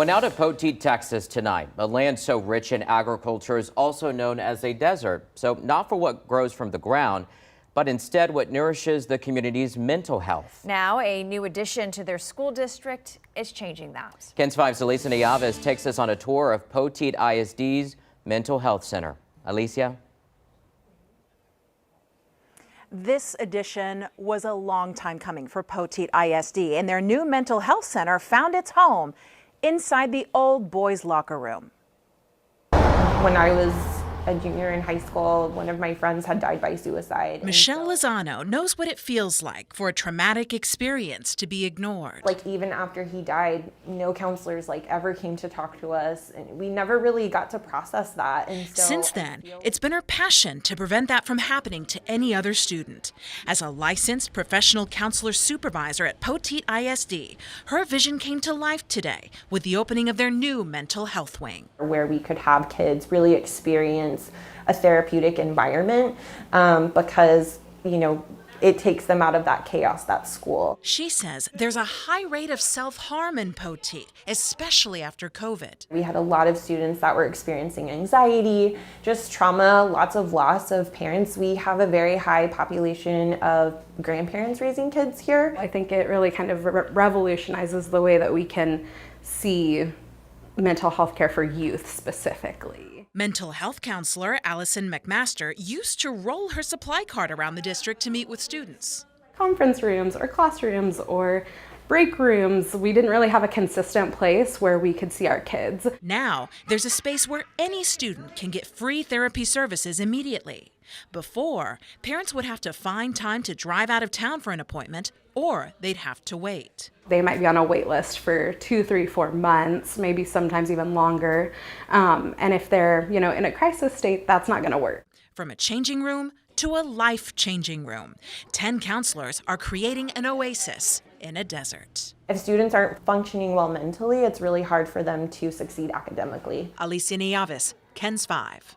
Well, now to Poteet, Texas tonight. A land so rich in agriculture is also known as a desert. So not for what grows from the ground, but instead what nourishes the community's mental health. Now, a new addition to their school district is changing that. KENS 5's Alicia Nieves takes us on a tour of Poteet ISD's Mental Health Center. Alicia? This addition was a long time coming for Poteet ISD, and their new mental health center found its home inside the old boys' locker room. When I was a junior in high school, one of my friends had died by suicide. Michelle Lozano knows what it feels like for a traumatic experience to be ignored. Like, even after he died, no counselors ever came to talk to us, and we never really got to process that. And so since then, it's been her passion to prevent that from happening to any other student. As a licensed professional counselor supervisor at Poteet ISD, her vision came to life today with the opening of their new mental health wing, where we could have kids really experience a therapeutic environment because, it takes them out of that chaos that's school. She says there's a high rate of self-harm in Poteet, especially after COVID. We had a lot of students that were experiencing anxiety, just trauma, lots of loss of parents. We have a very high population of grandparents raising kids here. I think it really kind of revolutionizes the way that we can see mental health care for youth specifically. Mental health counselor Allison McMaster used to roll her supply cart around the district to meet with students. Conference rooms or classrooms or break rooms, we didn't really have a consistent place where we could see our kids. Now, there's a space where any student can get free therapy services immediately. Before, parents would have to find time to drive out of town for an appointment, or they'd have to wait. They might be on a wait list for 2, 3, 4 months, maybe sometimes even longer. And if they're, in a crisis state, that's not going to work. From a changing room to a life-changing room, 10 counselors are creating an oasis in a desert. If students aren't functioning well mentally, it's really hard for them to succeed academically. Alicia Nieves, KENS 5.